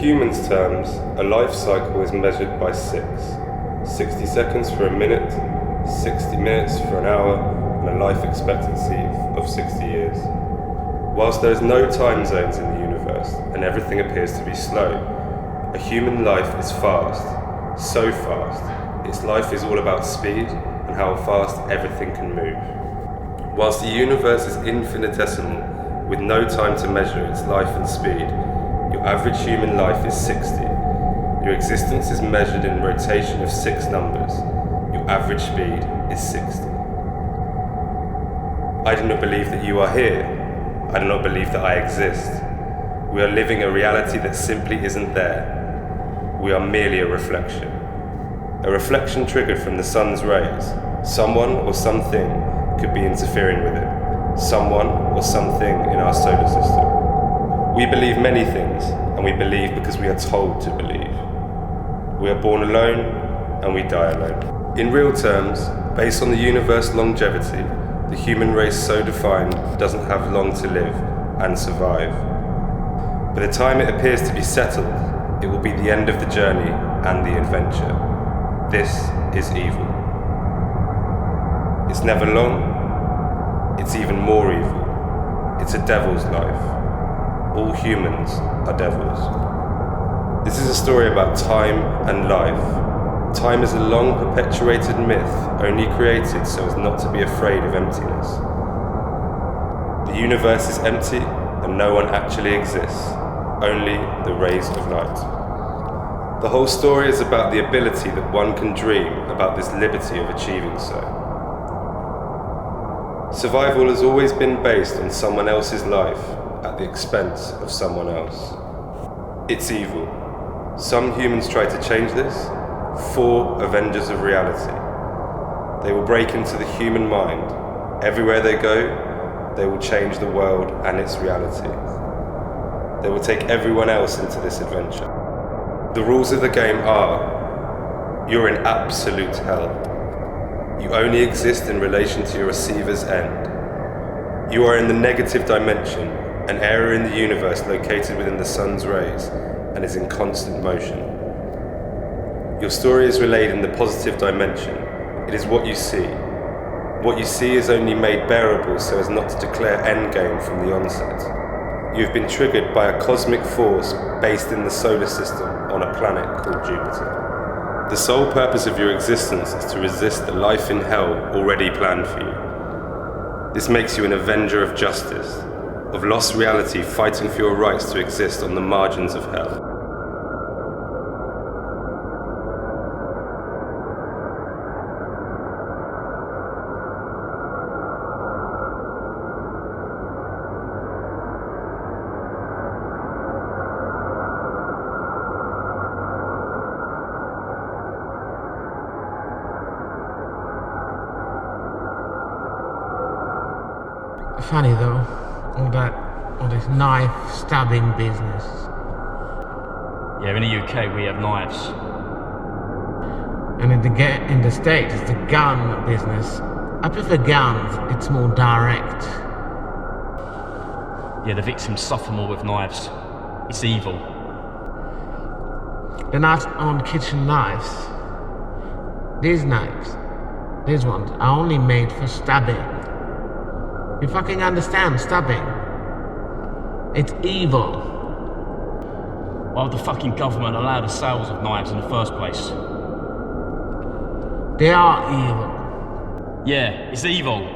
human's terms, a life cycle is measured by 60 seconds for a minute, 60 minutes for an hour, and a life expectancy of 60 years. Whilst there is no time zones in the universe and everything appears to be slow, a human life is fast, so fast. Its life is all about speed and how fast everything can move. Whilst the universe is infinitesimal, with no time to measure its life and speed, your average human life is 60. Your existence is measured in rotation of 6 numbers. Your average speed is 60. I do not believe that you are here. I do not believe that I exist. We are living a reality that simply isn't there. We are merely a reflection. A reflection triggered from the sun's rays. Someone or something could be interfering with it. Someone or something in our solar system. We believe many things, and we believe because we are told to believe. We are born alone, and we die alone. In real terms, based on the universe's longevity, the human race so defined doesn't have long to live and survive. By the time it appears to be settled, it will be the end of the journey and the adventure. This is evil. It's never long, it's even more evil. It's a devil's life. All humans are devils. This is a story about time and life. Time is a long perpetuated myth, only created so as not to be afraid of emptiness. The universe is empty and no one actually exists, only the rays of light. The whole story is about the ability that one can dream about this liberty of achieving so. Survival has always been based on someone else's life at the expense of someone else. It's evil. Some humans try to change this. 4 avengers of reality. They will break into the human mind. Everywhere they go, they will change the world and its reality. They will take everyone else into this adventure. The rules of the game are, you're in absolute hell. You only exist in relation to your receiver's end. You are in the negative dimension, an area in the universe located within the sun's rays and is in constant motion. Your story is relayed in the positive dimension. It is what you see. What you see is only made bearable so as not to declare endgame from the onset. You have been triggered by a cosmic force based in the solar system on a planet called Jupiter. The sole purpose of your existence is to resist the life in hell already planned for you. This makes you an avenger of justice, of lost reality fighting for your rights to exist on the margins of hell. Funny though, all this knife stabbing business. Yeah, in the UK we have knives. And in the States it's the gun business. I prefer guns, it's more direct. Yeah, the victims suffer more with knives. It's evil. The knives aren't kitchen knives. These ones are only made for stabbing. You fucking understand, stabbing? It's evil. Why would the fucking government allow the sales of knives in the first place? They are evil. Yeah, it's evil.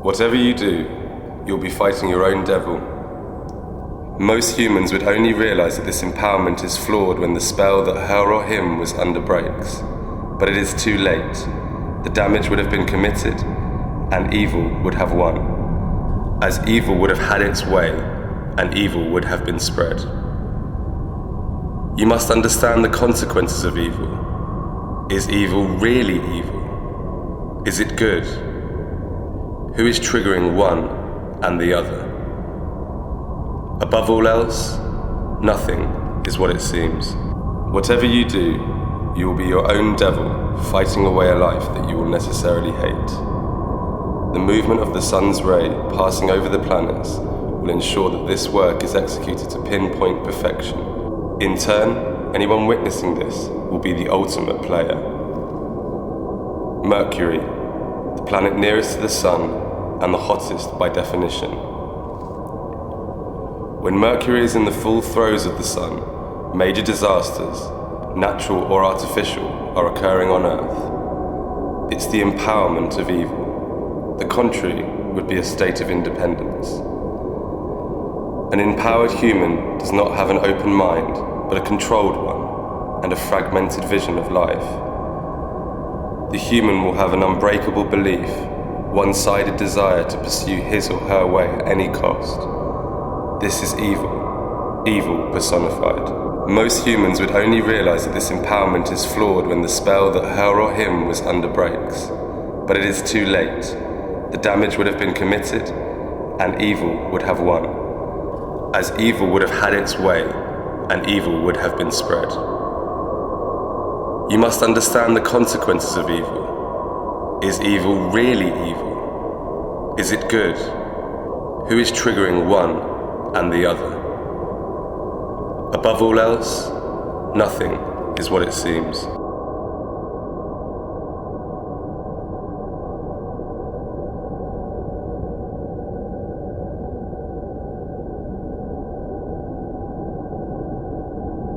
Whatever you do, you'll be fighting your own devil. Most humans would only realize that this empowerment is flawed when the spell that her or him was under breaks. But it is too late. The damage would have been committed, and evil would have won. As evil would have had its way, and evil would have been spread. You must understand the consequences of evil. Is evil really evil? Is it good? Who is triggering one and the other? Above all else, nothing is what it seems. Whatever you do, you will be your own devil fighting away a life that you will necessarily hate. The movement of the sun's ray passing over the planets will ensure that this work is executed to pinpoint perfection. In turn, anyone witnessing this will be the ultimate player. Mercury, the planet nearest to the sun and the hottest by definition. When Mercury is in the full throes of the sun, major disasters, natural or artificial, are occurring on Earth. It's the empowerment of evil. The contrary would be a state of independence. An empowered human does not have an open mind, but a controlled one, and a fragmented vision of life. The human will have an unbreakable belief, one-sided desire to pursue his or her way at any cost. This is evil, evil personified. Most humans would only realize that this empowerment is flawed when the spell that her or him was under breaks. But it is too late. The damage would have been committed, and evil would have won. As evil would have had its way, and evil would have been spread. You must understand the consequences of evil. Is evil really evil? Is it good? Who is triggering one and the other? Above all else, nothing is what it seems.